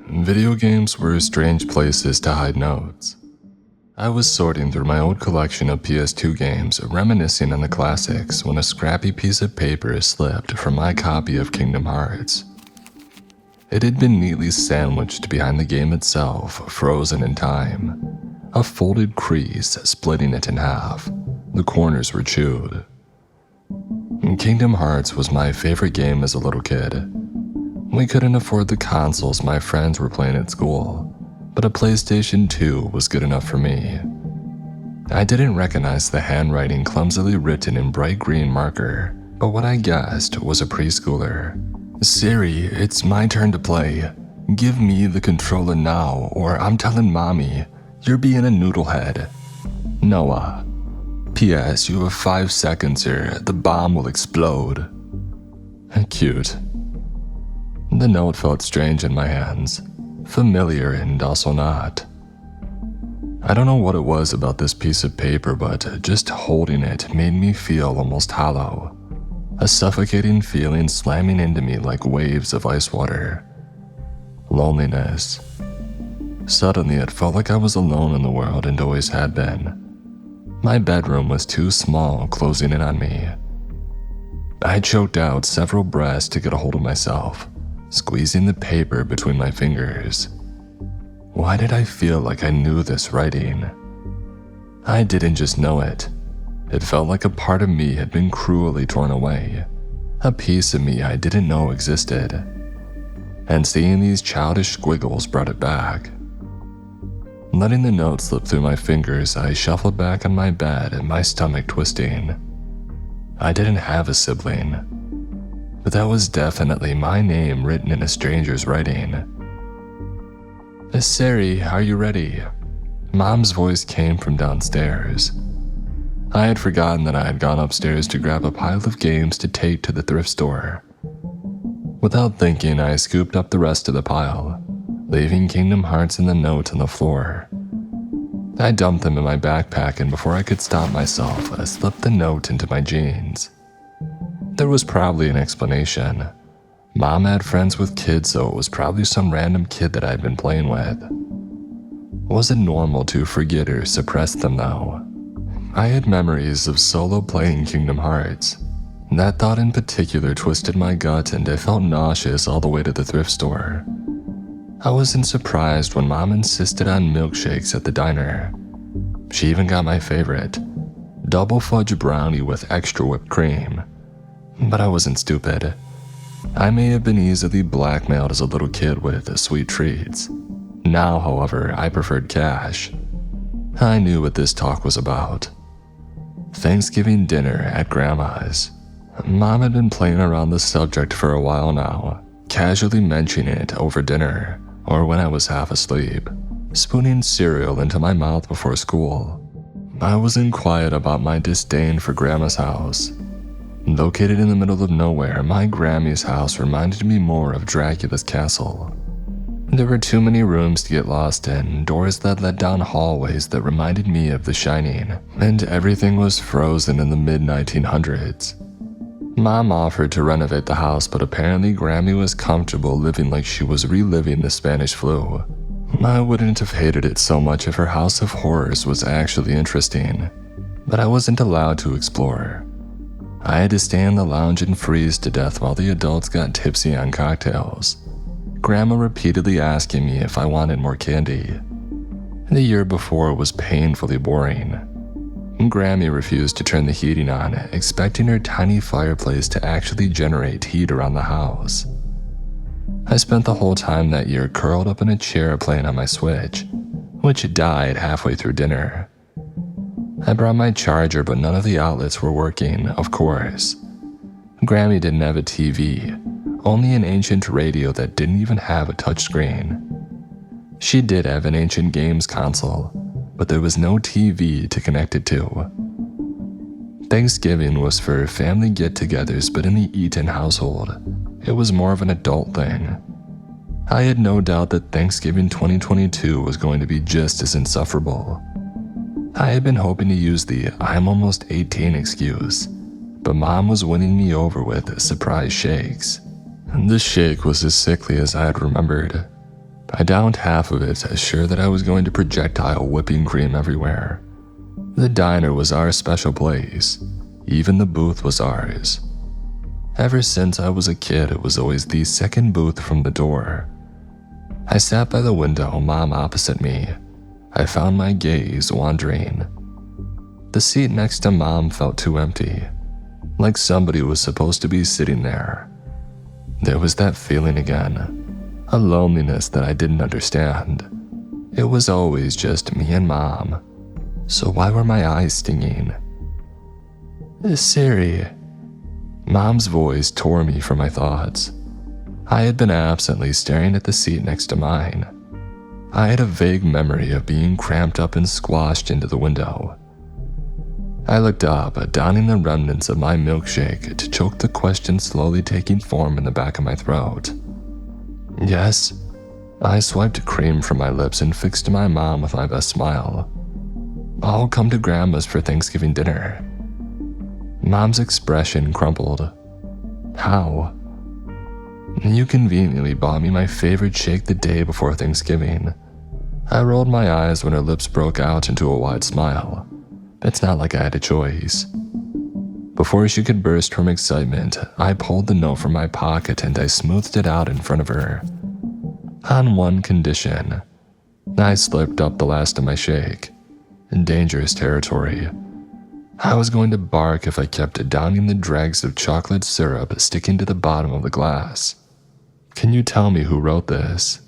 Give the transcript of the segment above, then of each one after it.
Video games were strange places to hide notes. I was sorting through my old collection of PS2 games, reminiscing on the classics, when a scrappy piece of paper slipped from my copy of Kingdom Hearts. It had been neatly sandwiched behind the game itself, frozen in time. A folded crease splitting it in half. The corners were chewed. Kingdom Hearts was my favorite game as a little kid. We couldn't afford the consoles my friends were playing at school, but a PlayStation 2 was good enough for me. I didn't recognize the handwriting clumsily written in bright green marker, but what I guessed was a preschooler. "Siri, it's my turn to play. Give me the controller now, or I'm telling mommy, you're being a noodlehead. Noah. P.S. You have 5 seconds or the bomb will explode." Cute. The note felt strange in my hands, familiar and also not. I don't know what it was about this piece of paper, but just holding it made me feel almost hollow. A suffocating feeling slamming into me like waves of ice water. Loneliness. Suddenly it felt like I was alone in the world and always had been. My bedroom was too small, closing in on me. I choked out several breaths to get a hold of myself, squeezing the paper between my fingers. Why did I feel like I knew this writing? I didn't just know it. It felt like a part of me had been cruelly torn away, a piece of me I didn't know existed. And seeing these childish squiggles brought it back. Letting the note slip through my fingers, I shuffled back on my bed, my stomach twisting. I didn't have a sibling, but that was definitely my name written in a stranger's writing. "Sari, are you ready?" Mom's voice came from downstairs. I had forgotten that I had gone upstairs to grab a pile of games to take to the thrift store. Without thinking, I scooped up the rest of the pile, leaving Kingdom Hearts and the note on the floor. I dumped them in my backpack, and before I could stop myself, I slipped the note into my jeans. There was probably an explanation. Mom had friends with kids, so it was probably some random kid that I'd been playing with. Was it normal to forget or suppress them though? I had memories of solo playing Kingdom Hearts. That thought in particular twisted my gut, and I felt nauseous all the way to the thrift store. I wasn't surprised when Mom insisted on milkshakes at the diner. She even got my favorite, double fudge brownie with extra whipped cream. But I wasn't stupid. I may have been easily blackmailed as a little kid with sweet treats. Now, however, I preferred cash. I knew what this talk was about. Thanksgiving dinner at Grandma's. Mom had been playing around the subject for a while now, casually mentioning it over dinner, or when I was half asleep, spooning cereal into my mouth before school. I wasn't quiet about my disdain for Grandma's house. Located in the middle of nowhere, my Grammy's house reminded me more of Dracula's castle. There were too many rooms to get lost in, doors that led down hallways that reminded me of The Shining, and everything was frozen in the mid-1900s. Mom offered to renovate the house, but apparently Grammy was comfortable living like she was reliving the Spanish flu. I wouldn't have hated it so much if her house of horrors was actually interesting, but I wasn't allowed to explore. I had to stay in the lounge and freeze to death while the adults got tipsy on cocktails. Grandma repeatedly asking me if I wanted more candy. The year before was painfully boring. Grammy refused to turn the heating on, expecting her tiny fireplace to actually generate heat around the house. I spent the whole time that year curled up in a chair playing on my Switch, which died halfway through dinner. I brought my charger, but none of the outlets were working, of course. Grammy didn't have a TV, only an ancient radio that didn't even have a touchscreen. She did have an ancient games console, but there was no TV to connect it to. Thanksgiving was for family get-togethers, but in the Eaton household, it was more of an adult thing. I had no doubt that Thanksgiving 2022 was going to be just as insufferable. I had been hoping to use the "I'm almost 18" excuse, but Mom was winning me over with surprise shakes. The shake was as sickly as I had remembered. I downed half of it, sure that I was going to projectile whipping cream everywhere. The diner was our special place. Even the booth was ours. Ever since I was a kid, it was always the second booth from the door. I sat by the window, Mom opposite me. I found my gaze wandering. The seat next to Mom felt too empty, like somebody was supposed to be sitting there. There was that feeling again, a loneliness that I didn't understand. It was always just me and Mom, so why were my eyes stinging? Siri. Mom's voice tore me from my thoughts. I had been absently staring at the seat next to mine. I had a vague memory of being cramped up and squashed into the window. I looked up, downing the remnants of my milkshake to choke the question slowly taking form in the back of my throat. Yes? I swiped cream from my lips and fixed my mom with my best smile. I'll come to Grandma's for Thanksgiving dinner. Mom's expression crumpled. How? You conveniently bought me my favorite shake the day before Thanksgiving. I rolled my eyes when her lips broke out into a wide smile. It's not like I had a choice. Before she could burst from excitement, I pulled the note from my pocket and I smoothed it out in front of her. On one condition. I slipped up the last of my shake. In dangerous territory. I was going to bark if I kept downing the dregs of chocolate syrup sticking to the bottom of the glass. Can you tell me who wrote this?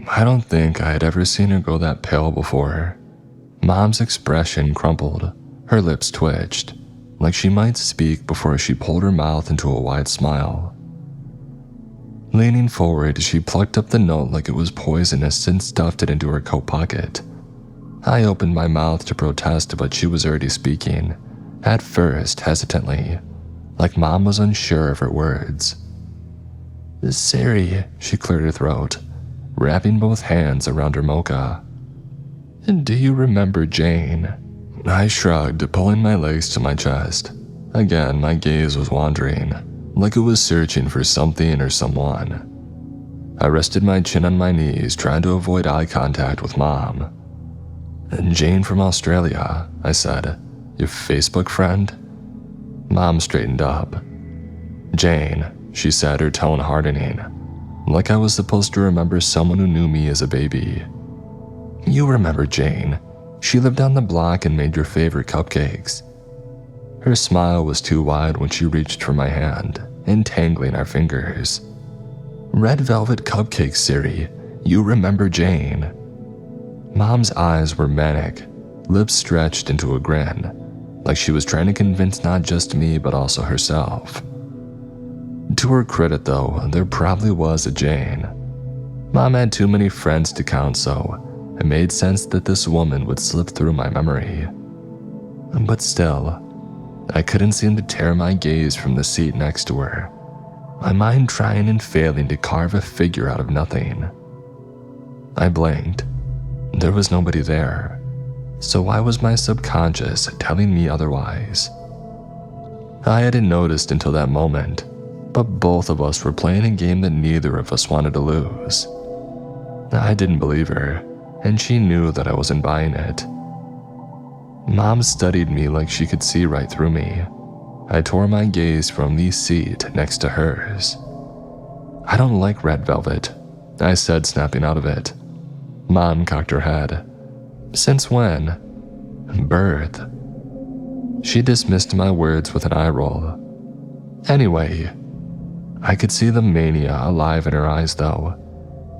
I don't think I had ever seen her go that pale before. Mom's expression crumpled. Her lips twitched, like she might speak before she pulled her mouth into a wide smile. Leaning forward, she plucked up the note like it was poisonous and stuffed it into her coat pocket. I opened my mouth to protest, but she was already speaking, at first hesitantly, like Mom was unsure of her words. Siri, she cleared her throat, wrapping both hands around her mocha. Do you remember Jane? I shrugged, pulling my legs to my chest. Again, my gaze was wandering, like it was searching for something or someone. I rested my chin on my knees, trying to avoid eye contact with Mom. Jane from Australia, I said. Your Facebook friend? Mom straightened up. Jane, she said, her tone hardening, like I was supposed to remember someone who knew me as a baby. You remember Jane. She lived down the block and made your favorite cupcakes. Her smile was too wide when she reached for my hand, entangling our fingers. Red velvet cupcakes, Siri. You remember Jane. Mom's eyes were manic, lips stretched into a grin, like she was trying to convince not just me but also herself. To her credit though, there probably was a Jane. Mom had too many friends to count, so it made sense that this woman would slip through my memory. But still, I couldn't seem to tear my gaze from the seat next to her, my mind trying and failing to carve a figure out of nothing. I blinked. There was nobody there, so why was my subconscious telling me otherwise? I hadn't noticed until that moment, but both of us were playing a game that neither of us wanted to lose. I didn't believe her, and she knew that I wasn't buying it. Mom studied me like she could see right through me. I tore my gaze from the seat next to hers. I don't like red velvet, I said, snapping out of it. Mom cocked her head. Since when? Birth. She dismissed my words with an eye roll. Anyway, I could see the mania alive in her eyes though,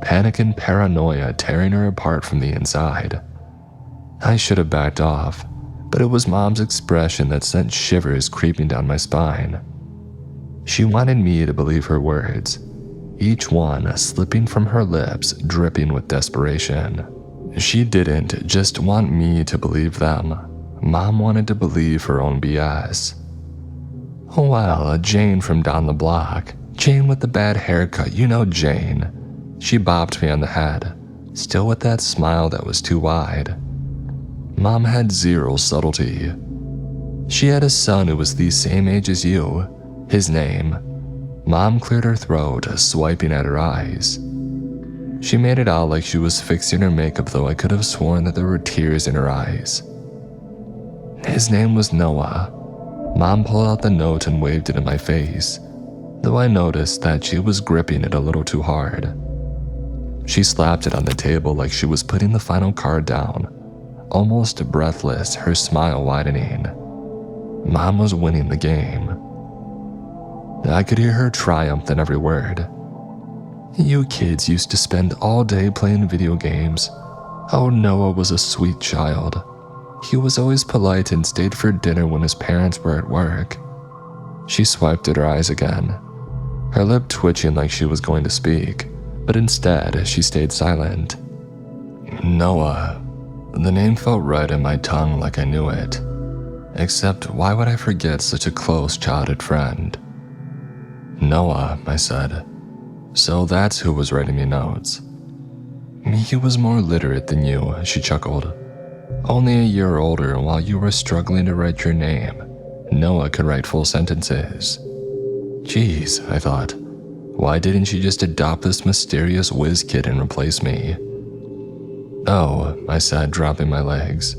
panic and paranoia tearing her apart from the inside. I should have backed off, but it was Mom's expression that sent shivers creeping down my spine. She wanted me to believe her words, each one slipping from her lips, dripping with desperation. She didn't just want me to believe them. Mom wanted to believe her own BS. Well, Jane from down the block. Jane with the bad haircut, you know Jane. She bopped me on the head, still with that smile that was too wide. Mom had zero subtlety. She had a son who was the same age as you. His name, Mom cleared her throat, swiping at her eyes. She made it out like she was fixing her makeup, though I could have sworn that there were tears in her eyes. His name was Noah. Mom pulled out the note and waved it in my face, though I noticed that she was gripping it a little too hard. She slapped it on the table like she was putting the final card down, almost breathless, her smile widening. Mom was winning the game. I could hear her triumph in every word. You kids used to spend all day playing video games. Oh, Noah was a sweet child. He was always polite and stayed for dinner when his parents were at work. She swiped at her eyes again, her lip twitching like she was going to speak, but instead she stayed silent. Noah. The name felt right in my tongue like I knew it. Except why would I forget such a close childhood friend? Noah, I said. So that's who was writing me notes. He was more literate than you, she chuckled. Only a year older, and while you were struggling to write your name, Noah could write full sentences. Geez, I thought. Why didn't she just adopt this mysterious whiz kid and replace me? Oh, I said, dropping my legs.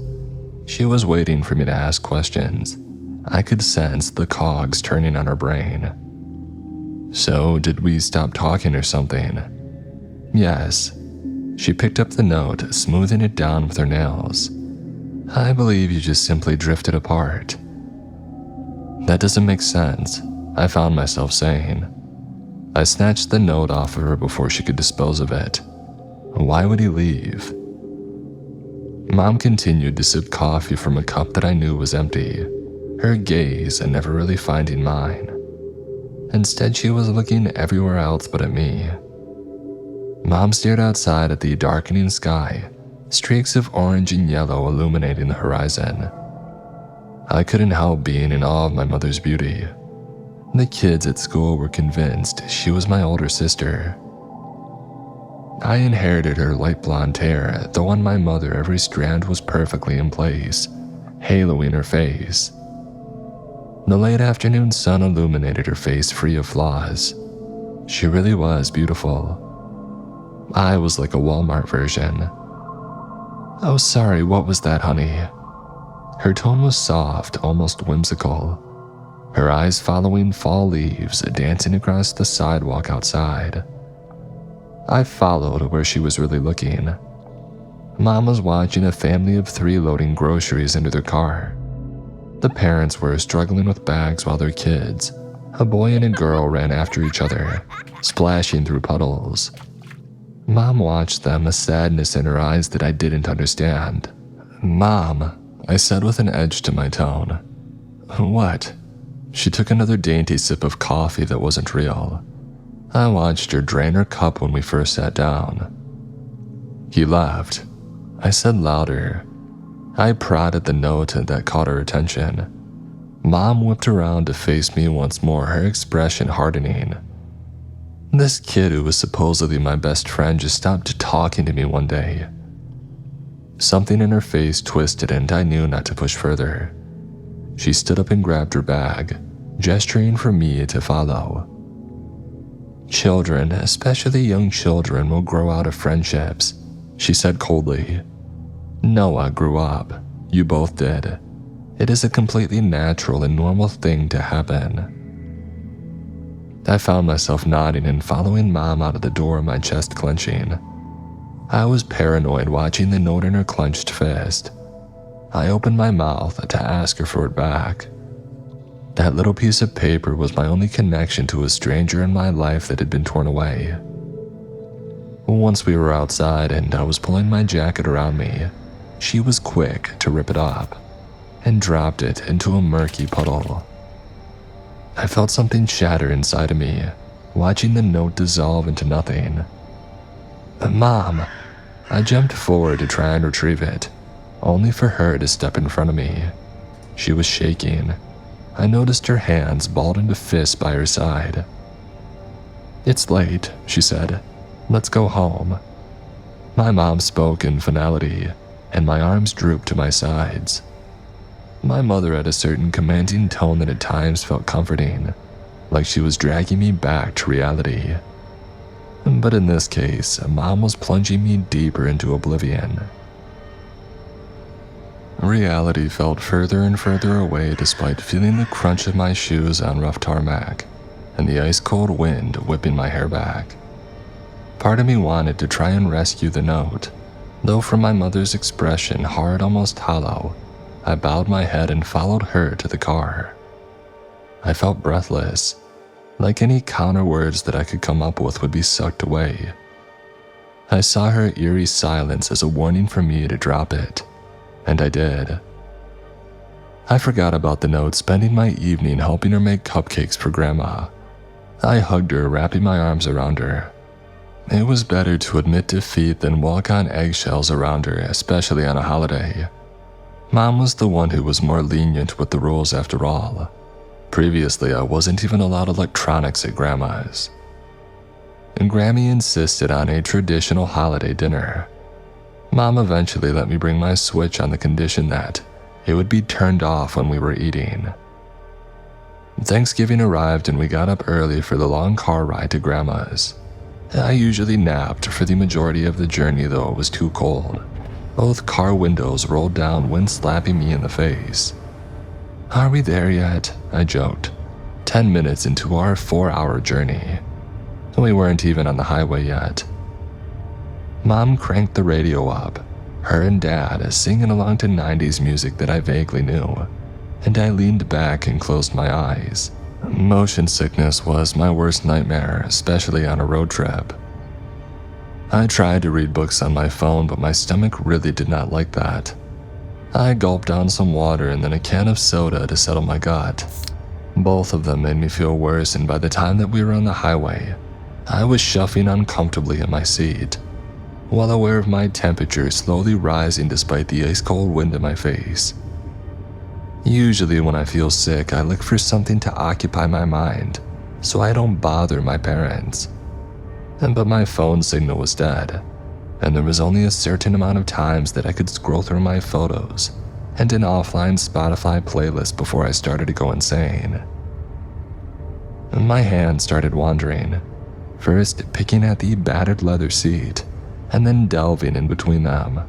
She was waiting for me to ask questions. I could sense the cogs turning on her brain. So, did we stop talking or something? Yes. She picked up the note, smoothing it down with her nails. I believe you just simply drifted apart. That doesn't make sense, I found myself saying. I snatched the note off of her before she could dispose of it. Why would he leave? Mom continued to sip coffee from a cup that I knew was empty, her gaze never really finding mine. Instead, she was looking everywhere else but at me. Mom stared outside at the darkening sky, streaks of orange and yellow illuminating the horizon. I couldn't help being in awe of my mother's beauty. The kids at school were convinced she was my older sister. I inherited her light blonde hair, though on my mother every strand was perfectly in place, haloing her face. The late afternoon sun illuminated her face free of flaws. She really was beautiful. I was like a Walmart version. Oh, sorry, what was that, honey? Her tone was soft, almost whimsical, her eyes following fall leaves dancing across the sidewalk outside. I followed where she was really looking. Mom was watching a family of 3 loading groceries into their car. The parents were struggling with bags while their kids, a boy and a girl, ran after each other, splashing through puddles. Mom watched them, a sadness in her eyes that I didn't understand. Mom, I said with an edge to my tone. What? She took another dainty sip of coffee that wasn't real. I watched her drain her cup when we first sat down. He left. I said louder. I prodded the note that caught her attention. Mom whipped around to face me once more, her expression hardening. This kid who was supposedly my best friend just stopped talking to me one day. Something in her face twisted and I knew not to push further. She stood up and grabbed her bag, gesturing for me to follow. Children, especially young children, will grow out of friendships, she said coldly. Noah grew up. You both did. It is a completely natural and normal thing to happen. I found myself nodding and following Mom out of the door, my chest clenching. I was paranoid watching the note in her clenched fist. I opened my mouth to ask her for it back. That little piece of paper was my only connection to a stranger in my life that had been torn away. Once we were outside and I was pulling my jacket around me, she was quick to rip it up and dropped it into a murky puddle. I felt something shatter inside of me, watching the note dissolve into nothing. Mom! I jumped forward to try and retrieve it, only for her to step in front of me. She was shaking. I noticed her hands balled into fists by her side. It's late, she said. Let's go home. My mom spoke in finality, and my arms drooped to my sides. My mother had a certain commanding tone that at times felt comforting. like she was dragging me back to reality. But in this case, Mom was plunging me deeper into oblivion. Reality felt further and further away despite feeling the crunch of my shoes on rough tarmac and the ice-cold wind whipping my hair back. Part of me wanted to try and rescue the note, though from my mother's expression hard, almost hollow, I bowed my head and followed her to the car. I felt breathless, like any counter words that I could come up with would be sucked away. I saw her eerie silence as a warning for me to drop it, and I did. I forgot about the note, spending my evening helping her make cupcakes for Grandma. I hugged her, wrapping my arms around her. It was better to admit defeat than walk on eggshells around her, especially on a holiday. Mom was the one who was more lenient with the rules after all. Previously, I wasn't even allowed electronics at Grandma's. And Grammy insisted on a traditional holiday dinner. Mom eventually let me bring my Switch on the condition that it would be turned off when we were eating. Thanksgiving arrived and we got up early for the long car ride to Grandma's. I usually napped for the majority of the journey, though it was too cold. Both car windows rolled down, wind slapping me in the face. "Are we there yet?" I joked, 10 minutes into our 4-hour journey. We weren't even on the highway yet. Mom cranked the radio up, her and Dad singing along to 90s music that I vaguely knew, and I leaned back and closed my eyes. Motion sickness was my worst nightmare, especially on a road trip. I tried to read books on my phone, but my stomach really did not like that. I gulped down some water and then a can of soda to settle my gut. Both of them made me feel worse, and by the time that we were on the highway, I was shuffling uncomfortably in my seat, well aware of my temperature slowly rising despite the ice-cold wind in my face. Usually when I feel sick, I look for something to occupy my mind so I don't bother my parents. But my phone signal was dead, and there was only a certain amount of times that I could scroll through my photos and an offline Spotify playlist before I started to go insane. My hand started wandering, first picking at the battered leather seat, and then delving in between them.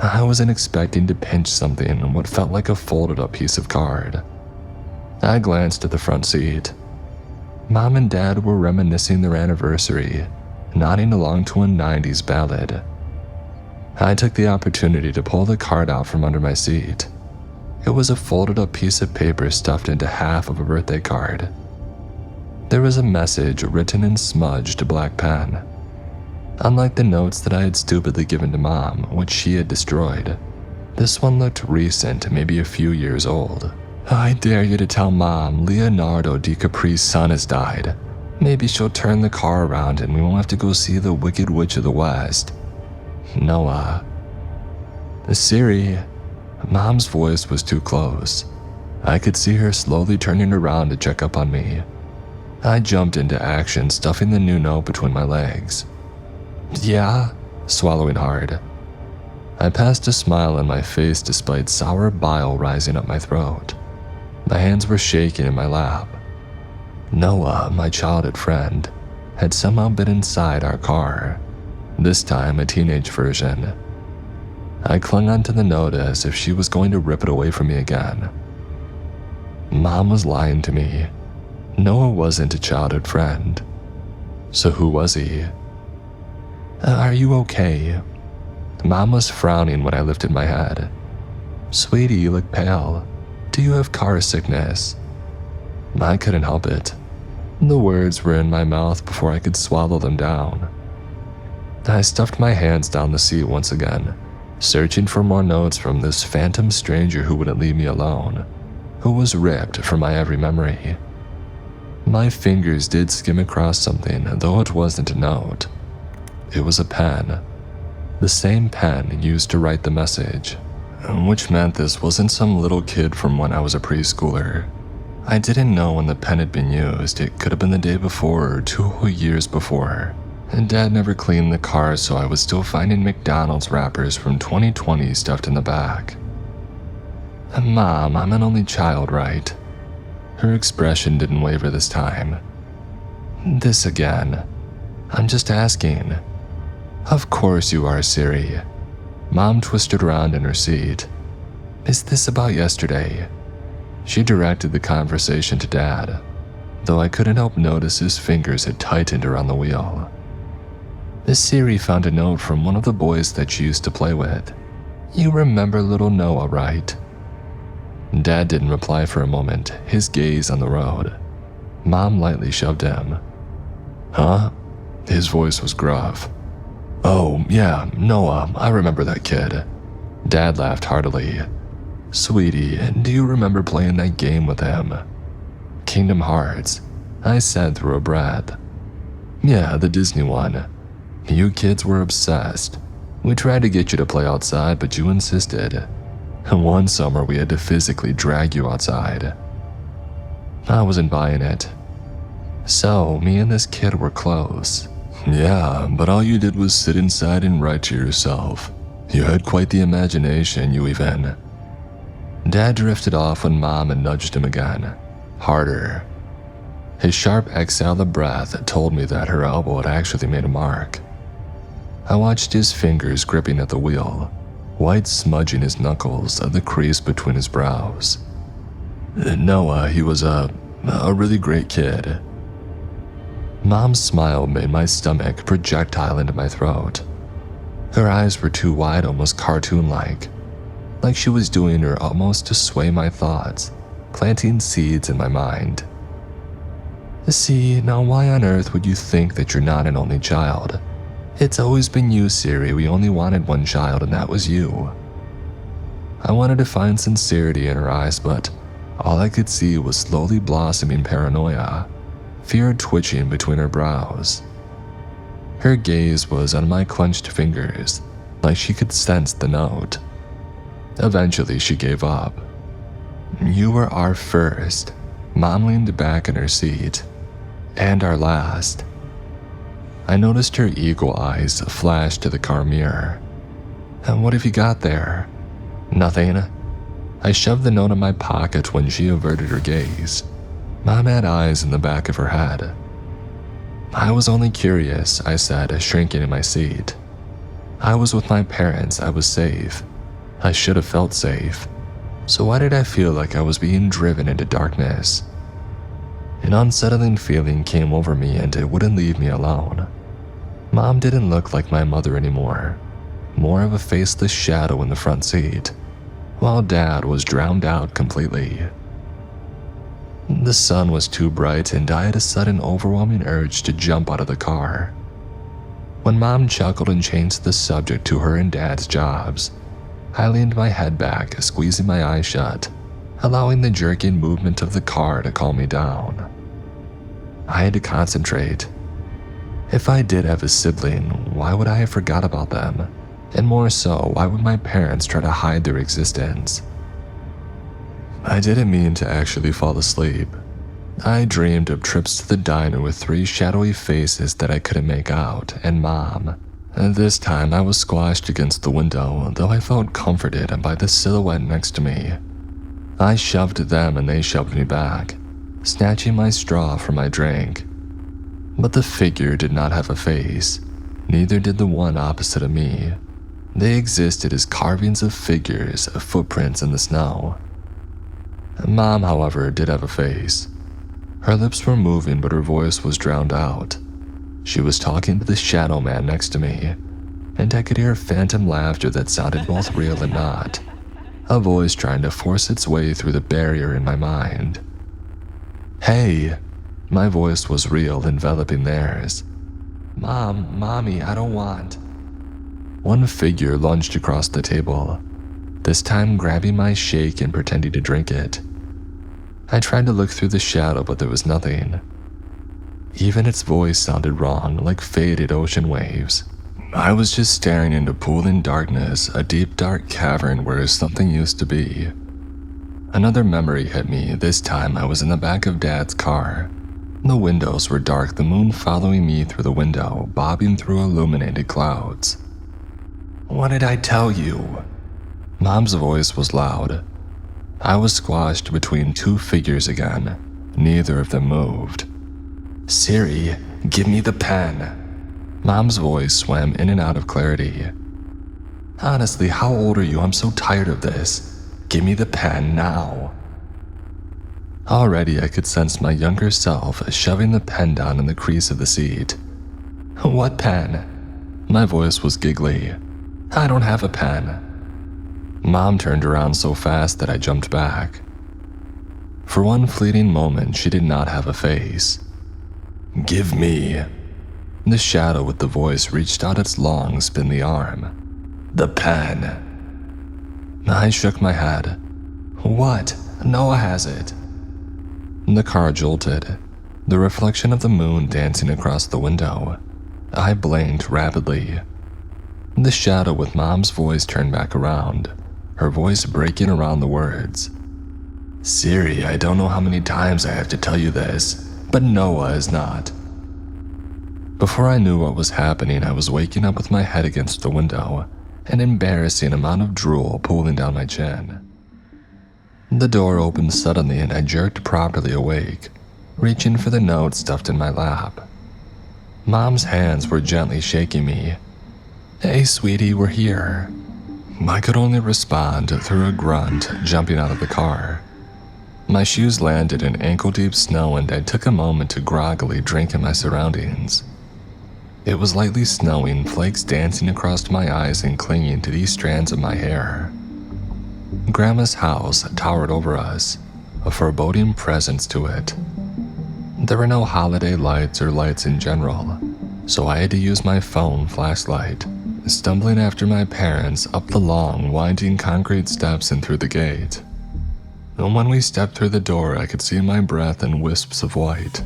I wasn't expecting to pinch something in what felt like a folded up piece of card. I glanced at the front seat. Mom and Dad were reminiscing their anniversary, nodding along to a 90s ballad. I took the opportunity to pull the card out from under my seat. It was a folded up piece of paper stuffed into half of a birthday card. There was a message written in smudged black pen. Unlike the notes that I had stupidly given to Mom, which she had destroyed, this one looked recent, maybe a few years old. "I dare you to tell Mom Leonardo DiCaprio's son has died. Maybe she'll turn the car around and we won't have to go see the Wicked Witch of the West. Noah." "Siri." Mom's voice was too close. I could see her slowly turning around to check up on me. I jumped into action, stuffing the new note between my legs. "Yeah?" swallowing hard. I passed a smile on my face despite sour bile rising up my throat. My hands were shaking in my lap. Noah, my childhood friend, had somehow been inside our car, this time a teenage version. I clung onto the note as if she was going to rip it away from me again. Mom was lying to me. Noah wasn't a childhood friend. So who was he? "Are you okay?" Mom was frowning when I lifted my head. "Sweetie, you look pale. Do you have car sickness?" I couldn't help it. The words were in my mouth before I could swallow them down. I stuffed my hands down the seat once again, searching for more notes from this phantom stranger who wouldn't leave me alone, who was ripped from my every memory. My fingers did skim across something, though it wasn't a note. It was a pen. The same pen used to write the message, which meant this wasn't some little kid from when I was a preschooler. I didn't know when the pen had been used. It could have been the day before or 2 whole years before. And Dad never cleaned the car, so I was still finding McDonald's wrappers from 2020 stuffed in the back. "Mom, I'm an only child, right?" Her expression didn't waver this time. This again. I'm just asking. Of course you are, Siri. Mom twisted around in her seat. Is this about yesterday? She directed the conversation to Dad, though I couldn't help notice his fingers had tightened around the wheel. Miss Siri found a note from one of the boys that she used to play with. You remember little Noah, right? Dad didn't reply for a moment, his gaze on the road. Mom lightly shoved him. Huh? His voice was gruff. Oh, yeah, Noah, I remember that kid. Dad laughed heartily. Sweetie, do you remember playing that game with him? Kingdom Hearts, I said through a breath. Yeah, the Disney one. You kids were obsessed. We tried to get you to play outside, but you insisted. One summer we had to physically drag you outside. I wasn't buying it. So, me and this kid were close. Yeah, but all you did was sit inside and write to yourself. You had quite the imagination, you even. Dad drifted off when Mom had nudged him again. Harder. His sharp exhale of breath told me that her elbow had actually made a mark. I watched his fingers gripping at the wheel, white smudging his knuckles of the crease between his brows. Noah, he was a really great kid. Mom's smile made my stomach projectile into my throat. Her eyes were too wide, almost cartoon-like she was doing her utmost to sway my thoughts, planting seeds in my mind. See, now why on earth would you think that you're not an only child? It's always been you, Siri. We only wanted one child, and that was you. I wanted to find sincerity in her eyes, but all I could see was slowly blossoming paranoia, fear twitching between her brows. Her gaze was on my clenched fingers, like she could sense the note. Eventually, she gave up. You were our first. Mom leaned back in her seat. And our last. I noticed her eagle eyes flash to the car mirror. And what have you got there? Nothing. I shoved the note in my pocket when she averted her gaze. Mom had eyes in the back of her head. I was only curious, I said, shrinking in my seat. I was with my parents, I was safe. I should have felt safe. So why did I feel like I was being driven into darkness? An unsettling feeling came over me and it wouldn't leave me alone. Mom didn't look like my mother anymore, more of a faceless shadow in the front seat, while Dad was drowned out completely. The sun was too bright and I had a sudden overwhelming urge to jump out of the car. When Mom chuckled and changed the subject to her and Dad's jobs, I leaned my head back, squeezing my eyes shut, allowing the jerking movement of the car to calm me down. I had to concentrate. If I did have a sibling, why would I have forgot about them? And more so, why would my parents try to hide their existence? I didn't mean to actually fall asleep. I dreamed of trips to the diner with 3 shadowy faces that I couldn't make out, and Mom. And this time I was squashed against the window, though I felt comforted by the silhouette next to me. I shoved them and they shoved me back, snatching my straw from my drink. But the figure did not have a face, neither did the one opposite of me. They existed as carvings of figures, footprints in the snow. Mom, however, did have a face. Her lips were moving, but her voice was drowned out. She was talking to the shadow man next to me, and I could hear phantom laughter that sounded both real and not, a voice trying to force its way through the barrier in my mind. Hey! My voice was real, enveloping theirs. Mommy, I don't want. One figure lunged across the table, this time grabbing my shake and pretending to drink it. I tried to look through the shadow, but there was nothing. Even its voice sounded wrong, like faded ocean waves. I was just staring into pooling darkness, a deep dark cavern where something used to be. Another memory hit me. This time I was in the back of Dad's car. The windows were dark, the moon following me through the window, bobbing through illuminated clouds. What did I tell you? Mom's voice was loud. I was squashed between 2 figures again, Neither of them moved. "Siri, give me the pen." Mom's voice swam in and out of clarity. "Honestly, how old are you? I'm so tired of this. Give me the pen now." Already I could sense my younger self shoving the pen down in the crease of the seat. "What pen?" My voice was giggly. "I don't have a pen." Mom turned around so fast that I jumped back. For one fleeting moment, she did not have a face. "Give me." The shadow with the voice reached out its long, spindly arm. "The pen." I shook my head. "What? Noah has it." The car jolted, the reflection of the moon dancing across the window. I blinked rapidly. The shadow with Mom's voice turned back around, her voice breaking around the words. "Siri, I don't know how many times I have to tell you this, but Noah is not." Before I knew what was happening, I was waking up with my head against the window, an embarrassing amount of drool pooling down my chin. The door opened suddenly and I jerked properly awake, reaching for the note stuffed in my lap. Mom's hands were gently shaking me. "Hey, sweetie, we're here." I could only respond through a grunt, jumping out of the car. My shoes landed in ankle-deep snow and I took a moment to groggily drink in my surroundings. It was lightly snowing, flakes dancing across my eyes and clinging to these strands of my hair. Grandma's house towered over us, a foreboding presence to it. There were no holiday lights or lights in general, so I had to use my phone flashlight, stumbling after my parents up the long, winding concrete steps and through the gate. And when we stepped through the door, I could see my breath in wisps of white.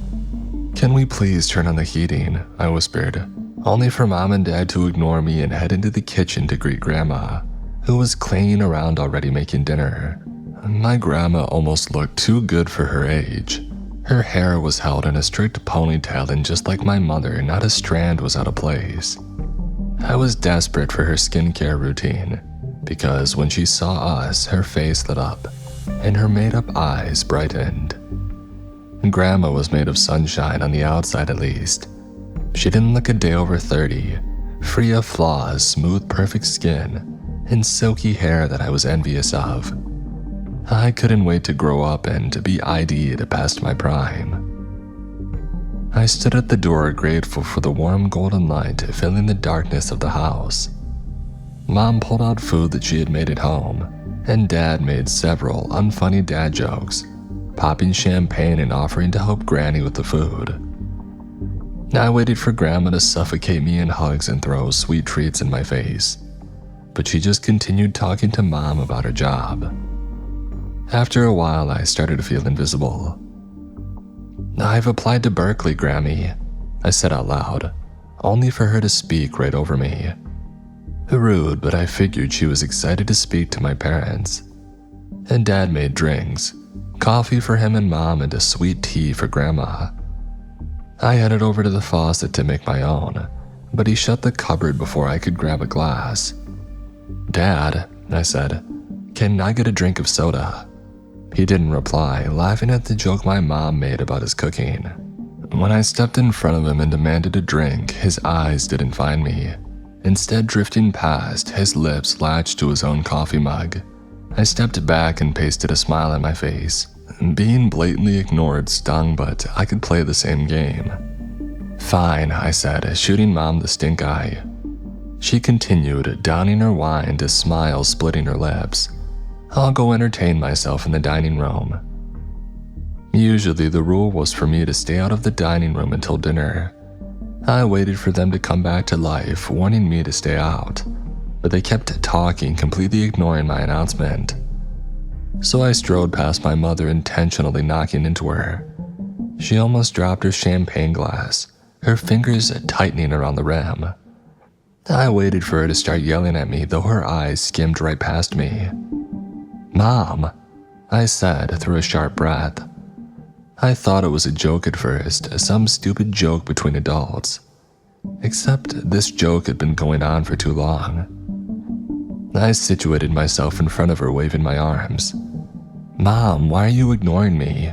"Can we please turn on the heating?" I whispered, only for Mom and Dad to ignore me and head into the kitchen to greet Grandma, who was clanging around already making dinner. My grandma almost looked too good for her age. Her hair was held in a strict ponytail and just like my mother, not a strand was out of place. I was desperate for her skincare routine, because when she saw us, her face lit up, and her made-up eyes brightened. Grandma was made of sunshine on the outside at least. She didn't look a day over 30, free of flaws, smooth, perfect skin, and silky hair that I was envious of. I couldn't wait to grow up and to be ID'd past my prime. I stood at the door grateful for the warm golden light filling the darkness of the house. Mom pulled out food that she had made at home, and Dad made several unfunny dad jokes, popping champagne and offering to help Granny with the food. I waited for Grandma to suffocate me in hugs and throw sweet treats in my face, but she just continued talking to Mom about her job. After a while, I started to feel invisible. "I've applied to Berkeley, Grammy," I said out loud, only for her to speak right over me. Rude, but I figured she was excited to speak to my parents. And Dad made drinks, coffee for him and Mom and a sweet tea for Grandma. I headed over to the faucet to make my own, but he shut the cupboard before I could grab a glass. "Dad," I said, "can I get a drink of soda?" He didn't reply, laughing at the joke my mom made about his cooking. When I stepped in front of him and demanded a drink, his eyes didn't find me. Instead, drifting past, his lips latched to his own coffee mug. I stepped back and pasted a smile on my face. Being blatantly ignored stung, but I could play the same game. "Fine," I said, shooting Mom the stink eye. She continued, downing her wine to smile, splitting her lips. "I'll go entertain myself in the dining room." Usually the rule was for me to stay out of the dining room until dinner. I waited for them to come back to life, warning me to stay out, but they kept talking, completely ignoring my announcement. So I strode past my mother, intentionally knocking into her. She almost dropped her champagne glass, her fingers tightening around the rim. I waited for her to start yelling at me, though her eyes skimmed right past me. "Mom," I said through a sharp breath. I thought it was a joke at first, some stupid joke between adults. Except this joke had been going on for too long. I situated myself in front of her, waving my arms. "Mom, why are you ignoring me?"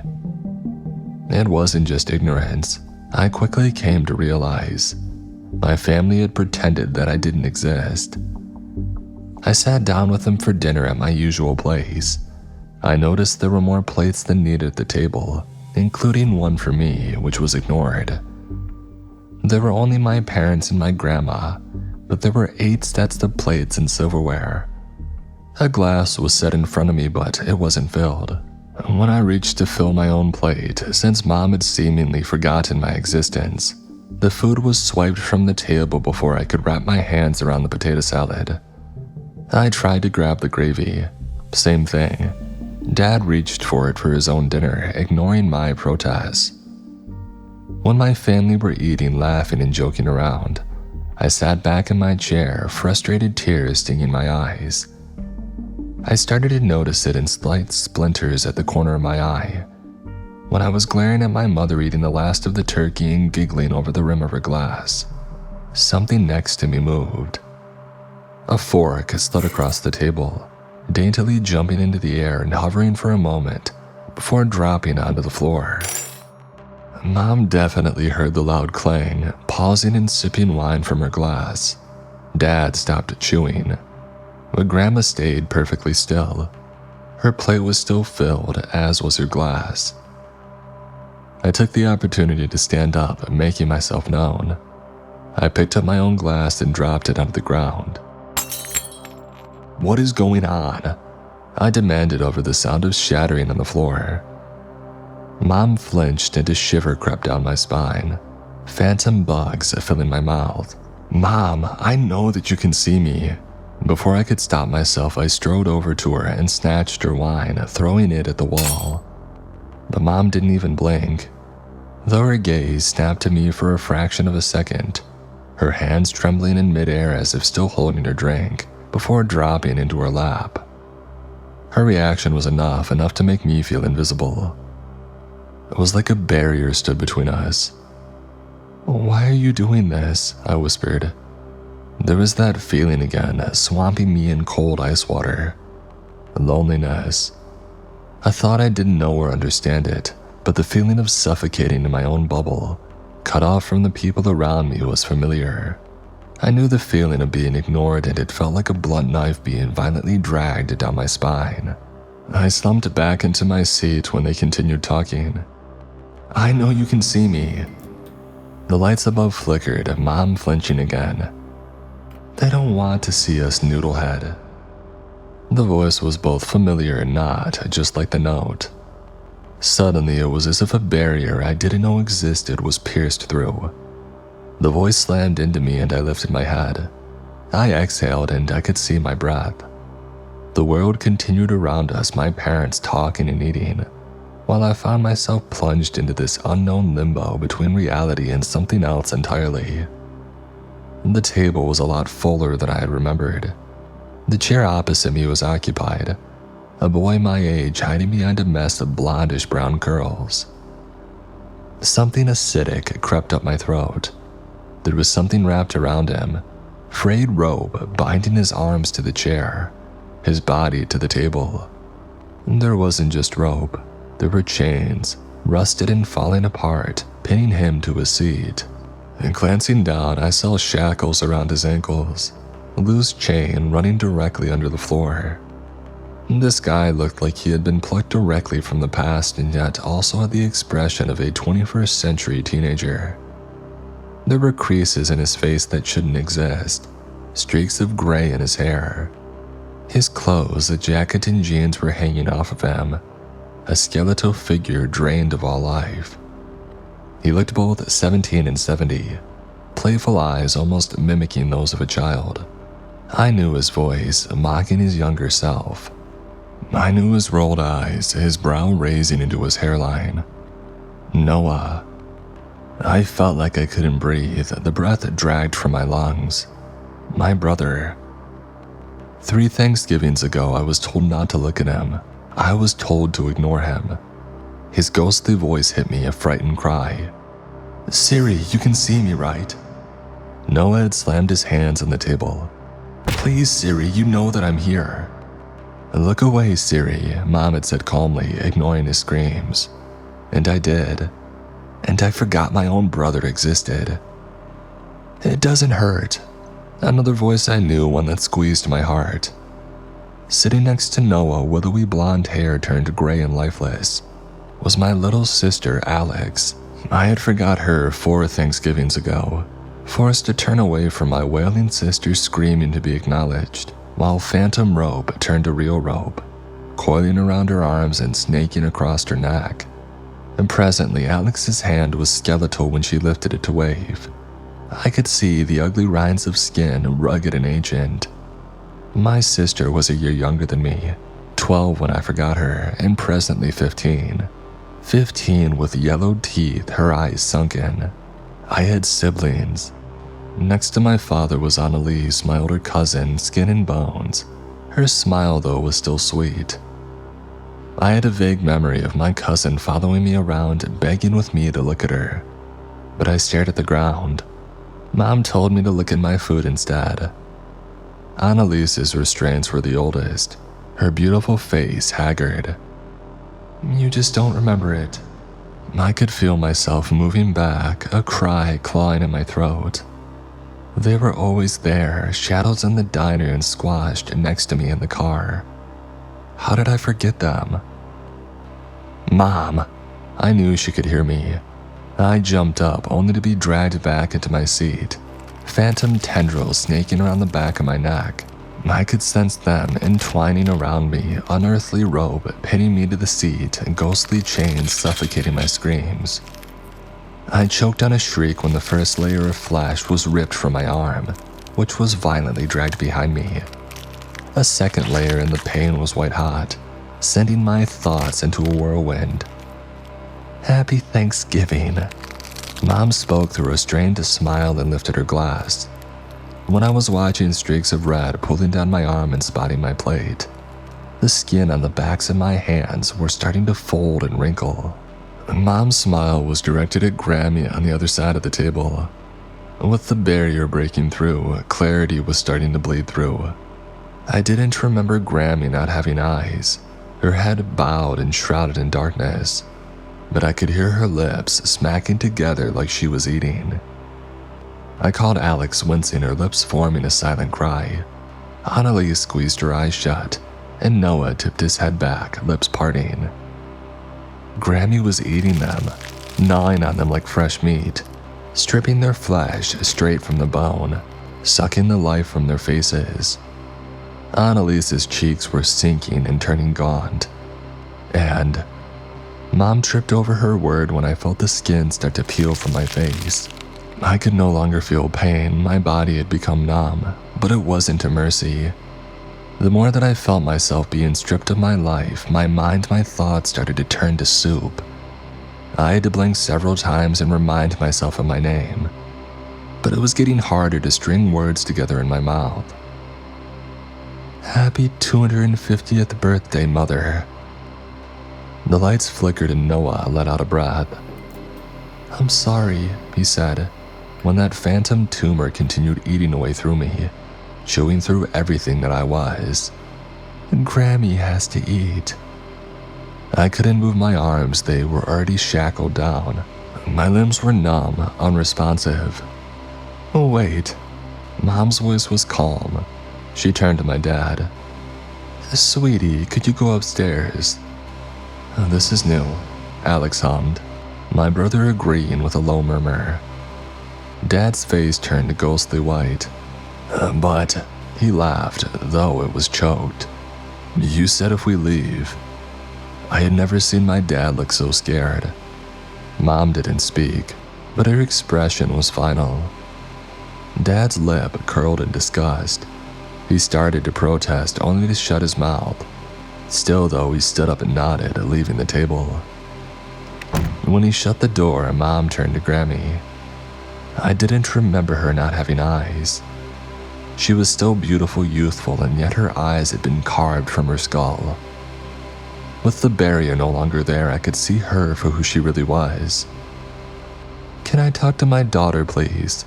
It wasn't just ignorance. I quickly came to realize my family had pretended that I didn't exist. I sat down with them for dinner at my usual place. I noticed there were more plates than needed at the table, including one for me, which was ignored. There were only my parents and my grandma, but there were 8 sets of plates and silverware. A glass was set in front of me, but it wasn't filled. When I reached to fill my own plate, since Mom had seemingly forgotten my existence, the food was swiped from the table before I could wrap my hands around the potato salad. I tried to grab the gravy. Same thing. Dad reached for it for his own dinner, ignoring my protests. When my family were eating, laughing, and joking around, I sat back in my chair, frustrated tears stinging my eyes. I started to notice it in slight splinters at the corner of my eye. When I was glaring at my mother eating the last of the turkey and giggling over the rim of her glass, something next to me moved. A fork slid across the table, daintily jumping into the air and hovering for a moment before dropping onto the floor. Mom definitely heard the loud clang, pausing and sipping wine from her glass. Dad stopped chewing, but Grandma stayed perfectly still. Her plate was still filled, as was her glass. I took the opportunity to stand up, making myself known. I picked up my own glass and dropped it onto the ground. "What is going on?" I demanded over the sound of shattering on the floor. Mom flinched and a shiver crept down my spine, phantom bugs filling my mouth. "Mom, I know that you can see me." Before I could stop myself, I strode over to her and snatched her wine, throwing it at the wall. But Mom didn't even blink. Though her gaze snapped to me for a fraction of a second, her hands trembling in midair as if still holding her drink, before dropping into her lap. Her reaction was enough to make me feel invisible. It was like a barrier stood between us. "Why are you doing this?" I whispered. There was that feeling again, swamping me in cold ice water. Loneliness. I thought I didn't know or understand it, but the feeling of suffocating in my own bubble, cut off from the people around me, was familiar. I knew the feeling of being ignored, and it felt like a blunt knife being violently dragged down my spine. I slumped back into my seat when they continued talking. "I know you can see me." The lights above flickered, Mom flinching again. "They don't want to see us, Noodlehead." The voice was both familiar and not, just like the note. Suddenly, it was as if a barrier I didn't know existed was pierced through. The voice slammed into me and I lifted my head. I exhaled and I could see my breath. The world continued around us, my parents talking and eating, while I found myself plunged into this unknown limbo between reality and something else entirely. The table was a lot fuller than I had remembered. The chair opposite me was occupied, a boy my age hiding behind a mess of blondish brown curls. Something acidic crept up my throat. There was something wrapped around him, frayed rope binding his arms to the chair, his body to the table. There wasn't just rope, there were chains, rusted and falling apart, pinning him to his seat. And glancing down, I saw shackles around his ankles, a loose chain running directly under the floor. This guy looked like he had been plucked directly from the past and yet also had the expression of a 21st century teenager. There were creases in his face that shouldn't exist, streaks of gray in his hair. His clothes, a jacket and jeans, were hanging off of him, a skeletal figure drained of all life. He looked both 17 and 70, playful eyes almost mimicking those of a child. I knew his voice, mocking his younger self. I knew his rolled eyes, his brow raising into his hairline. Noah. I felt like I couldn't breathe, the breath dragged from my lungs. My brother. 3 Thanksgivings ago, I was told not to look at him. I was told to ignore him. His ghostly voice hit me, a frightened cry. "Siri, you can see me, right?" Noah had slammed his hands on the table. "Please, Siri, you know that I'm here." "Look away, Siri," Mom had said calmly, ignoring his screams. And I did. And I forgot my own brother existed. It doesn't hurt. Another voice I knew, one that squeezed my heart. Sitting next to Noah, willowy blonde hair turned gray and lifeless, was my little sister, Alex. I had forgot her 4 Thanksgivings ago, forced to turn away from my wailing sister screaming to be acknowledged, while phantom rope turned to real rope, coiling around her arms and snaking across her neck. And presently, Alex's hand was skeletal when she lifted it to wave. I could see the ugly rinds of skin, rugged and ancient. My sister was a year younger than me, 12 when I forgot her, and presently 15. 15 with yellowed teeth, her eyes sunken. I had siblings. Next to my father was Annalise, my older cousin, skin and bones. Her smile, though, was still sweet. I had a vague memory of my cousin following me around, begging with me to look at her. But I stared at the ground. Mom told me to look at my food instead. Annalise's restraints were the oldest, her beautiful face haggard. You just don't remember it. I could feel myself moving back, a cry clawing at my throat. They were always there, shadows in the diner and squashed next to me in the car. How did I forget them? Mom! I knew she could hear me. I jumped up, only to be dragged back into my seat. Phantom tendrils snaking around the back of my neck. I could sense them entwining around me, unearthly rope pinning me to the seat, and ghostly chains suffocating my screams. I choked on a shriek when the first layer of flesh was ripped from my arm, which was violently dragged behind me. A second layer and the pain was white hot, sending my thoughts into a whirlwind. Happy Thanksgiving. Mom spoke through a strained smile and lifted her glass. When I was watching streaks of red pulling down my arm and spotting my plate, the skin on the backs of my hands were starting to fold and wrinkle. Mom's smile was directed at Grammy on the other side of the table. With the barrier breaking through, clarity was starting to bleed through. I didn't remember Grammy not having eyes, her head bowed and shrouded in darkness, but I could hear her lips smacking together like she was eating. I called Alex, wincing, her lips forming a silent cry. Annalise squeezed her eyes shut, and Noah tipped his head back, lips parting. Grammy was eating them, gnawing on them like fresh meat, stripping their flesh straight from the bone, sucking the life from their faces. Annalise's cheeks were sinking and turning gaunt, and Mom tripped over her word when I felt the skin start to peel from my face. I could no longer feel pain, my body had become numb, but it wasn't a mercy. The more that I felt myself being stripped of my life, my mind, my thoughts started to turn to soup. I had to blink several times and remind myself of my name, but it was getting harder to string words together in my mouth. Happy 250th birthday, Mother. The lights flickered and Noah let out a breath. I'm sorry, he said, when that phantom tumor continued eating away through me, chewing through everything that I was. Grammy has to eat. I couldn't move my arms, they were already shackled down. My limbs were numb, unresponsive. Oh wait, Mom's voice was calm. She turned to my dad. Sweetie, could you go upstairs? This is new, Alex hummed, my brother agreeing with a low murmur. Dad's face turned ghostly white. But, he laughed, though it was choked. You said if we leave. I had never seen my dad look so scared. Mom didn't speak, but her expression was final. Dad's lip curled in disgust. He started to protest only to shut his mouth. Still though, he stood up and nodded, leaving the table. When he shut the door, Mom turned to Grammy. I didn't remember her not having eyes. She was still beautiful, youthful, and yet her eyes had been carved from her skull. With the barrier no longer there, I could see her for who she really was. Can I talk to my daughter, please?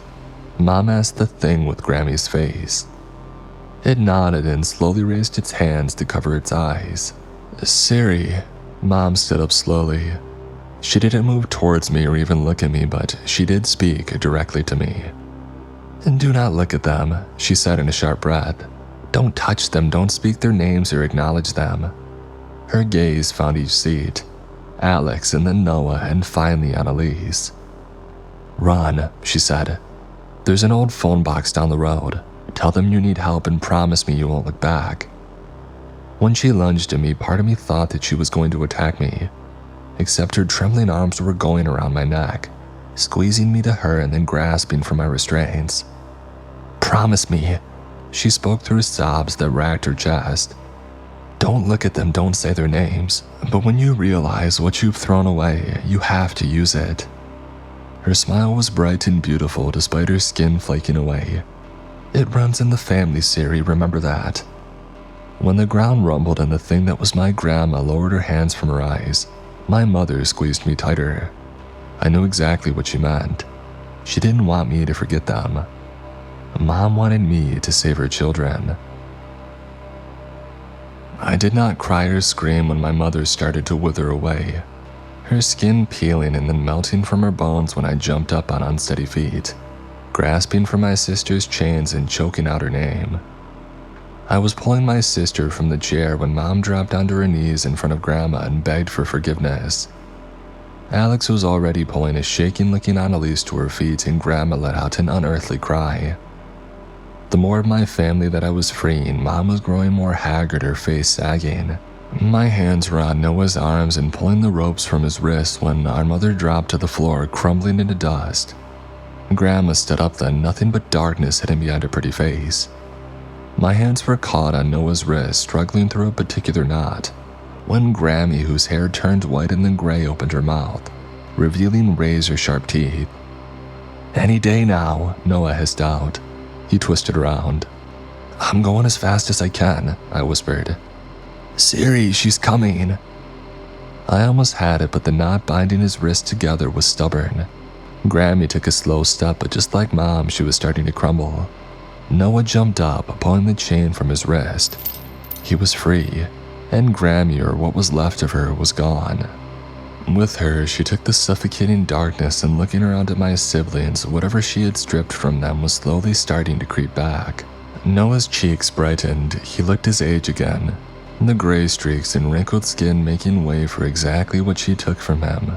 Mom asked the thing with Grammy's face. It nodded and slowly raised its hands to cover its eyes. Siri, Mom stood up slowly. She didn't move towards me or even look at me, but she did speak directly to me. "Do not look at them," she said in a sharp breath. "Don't touch them, don't speak their names or acknowledge them." Her gaze found each seat, Alex and then Noah and finally Annalise. "Run," she said. "There's an old phone box down the road. Tell them you need help and promise me you won't look back." When she lunged at me, part of me thought that she was going to attack me, except her trembling arms were going around my neck, squeezing me to her and then grasping for my restraints. "Promise me," she spoke through sobs that racked her chest. "Don't look at them, don't say their names, but when you realize what you've thrown away, you have to use it." Her smile was bright and beautiful despite her skin flaking away. "It runs in the family, Siri, remember that." When the ground rumbled and the thing that was my grandma lowered her hands from her eyes, my mother squeezed me tighter. I knew exactly what she meant. She didn't want me to forget them. Mom wanted me to save her children. I did not cry or scream when my mother started to wither away, her skin peeling and then melting from her bones when I jumped up on unsteady feet, grasping for my sister's chains and choking out her name. I was pulling my sister from the chair when Mom dropped onto her knees in front of Grandma and begged for forgiveness. Alex was already pulling a shaking-looking Annalise to her feet and Grandma let out an unearthly cry. The more of my family that I was freeing, Mom was growing more haggard, her face sagging. My hands were on Noah's arms and pulling the ropes from his wrists when our mother dropped to the floor, crumbling into dust. Grandma stood up then, nothing but darkness hidden behind her pretty face. My hands were caught on Noah's wrist, struggling through a particular knot, when Grammy, whose hair turned white and then gray, opened her mouth, revealing razor-sharp teeth. "Any day now," Noah hissed out. He twisted around. "I'm going as fast as I can," I whispered. "Siri, she's coming." I almost had it, but the knot binding his wrists together was stubborn. Grammy took a slow step, but just like Mom, she was starting to crumble. Noah jumped up, pulling the chain from his wrist. He was free, and Grammy, or what was left of her, was gone. With her, she took the suffocating darkness and looking around at my siblings, whatever she had stripped from them was slowly starting to creep back. Noah's cheeks brightened. He looked his age again, the gray streaks and wrinkled skin making way for exactly what she took from him.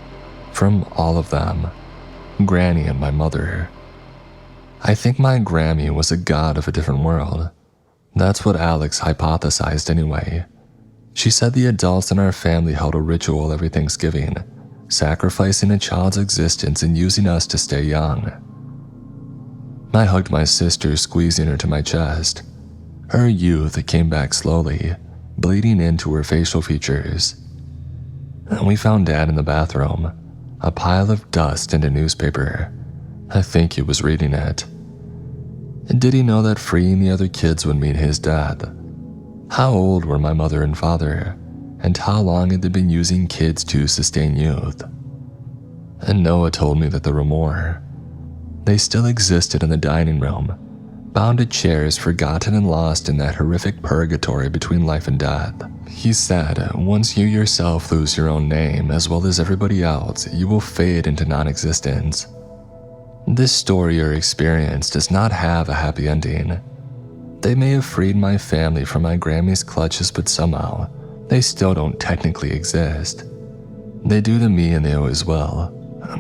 From all of them. Granny and my mother. I think my Grammy was a god of a different world. That's what Alex hypothesized anyway. She said the adults in our family held a ritual every Thanksgiving, sacrificing a child's existence and using us to stay young. I hugged my sister, squeezing her to my chest. Her youth came back slowly, bleeding into her facial features. We found Dad in the bathroom, a pile of dust and a newspaper. I think he was reading it. Did he know that freeing the other kids would mean his death? How old were my mother and father, and how long had they been using kids to sustain youth? And Noah told me that there were more. They still existed in the dining room, bound to chairs, forgotten and lost in that horrific purgatory between life and death. He said, once you yourself lose your own name, as well as everybody else, you will fade into non-existence. This story or experience does not have a happy ending. They may have freed my family from my Grammy's clutches, but somehow, they still don't technically exist. They do to me and they always will.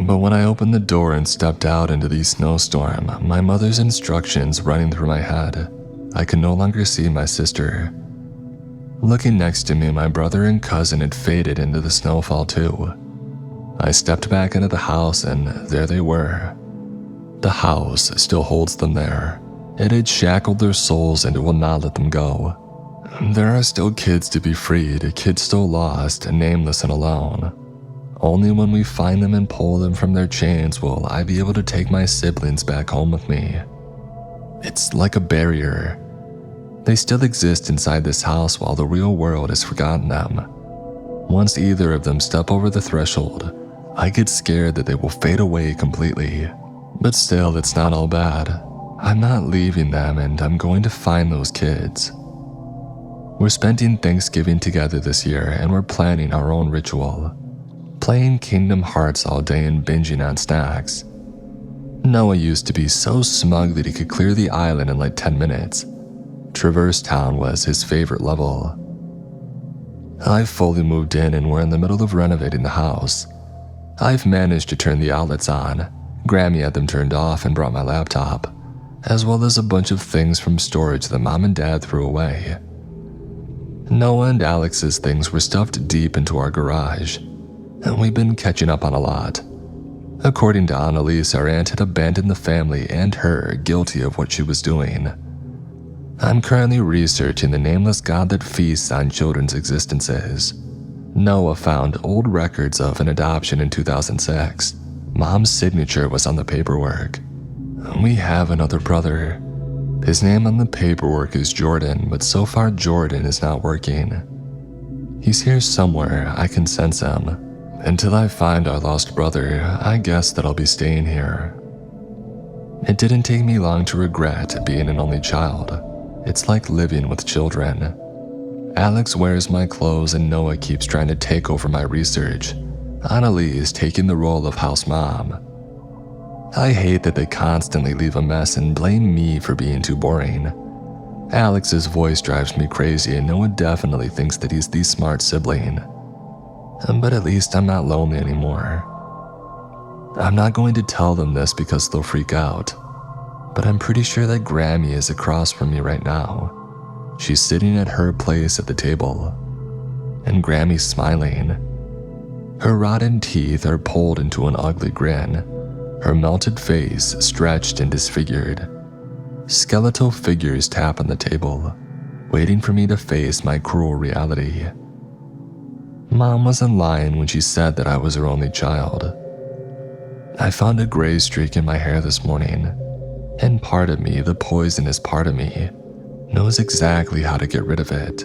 But when I opened the door and stepped out into the snowstorm, my mother's instructions running through my head, I could no longer see my sister. Looking next to me, my brother and cousin had faded into the snowfall too. I stepped back into the house and there they were. The house still holds them there. It had shackled their souls and it will not let them go. There are still kids to be freed, kids still lost, nameless and alone. Only when we find them and pull them from their chains will I be able to take my siblings back home with me. It's like a barrier. They still exist inside this house while the real world has forgotten them. Once either of them step over the threshold, I get scared that they will fade away completely. But still, it's not all bad. I'm not leaving them and I'm going to find those kids. We're spending Thanksgiving together this year and we're planning our own ritual. playing Kingdom Hearts all day and binging on snacks. Noah used to be so smug that he could clear the island in like 10 minutes. Traverse Town was his favorite level. I fully moved in and we're in the middle of renovating the house. I've managed to turn the outlets on. Grammy had them turned off and brought my laptop, as well as a bunch of things from storage that Mom and Dad threw away. Noah and Alex's things were stuffed deep into our garage, and we've been catching up on a lot. According to Annalise, our aunt had abandoned the family and her guilty of what she was doing. I'm currently researching the nameless god that feasts on children's existences. Noah found old records of an adoption in 2006. Mom's signature was on the paperwork. We have another brother. His name on the paperwork is Jordan, but so far Jordan is not working. He's here somewhere, I can sense him. Until I find our lost brother, I guess that I'll be staying here. It didn't take me long to regret being an only child. It's like living with children. Alex wears my clothes and Noah keeps trying to take over my research. Annalise is taking the role of house mom. I hate that they constantly leave a mess and blame me for being too boring. Alex's voice drives me crazy and Noah definitely thinks that he's the smart sibling. But at least I'm not lonely anymore. I'm not going to tell them this because they'll freak out, but I'm pretty sure that Grammy is across from me right now. She's sitting at her place at the table, and Grammy's smiling. Her rotten teeth are pulled into an ugly grin, her melted face stretched and disfigured. Skeletal figures tap on the table, waiting for me to face my cruel reality. Mom wasn't lying when she said that I was her only child. I found a gray streak in my hair this morning, and part of me, the poisonous part of me, knows exactly how to get rid of it.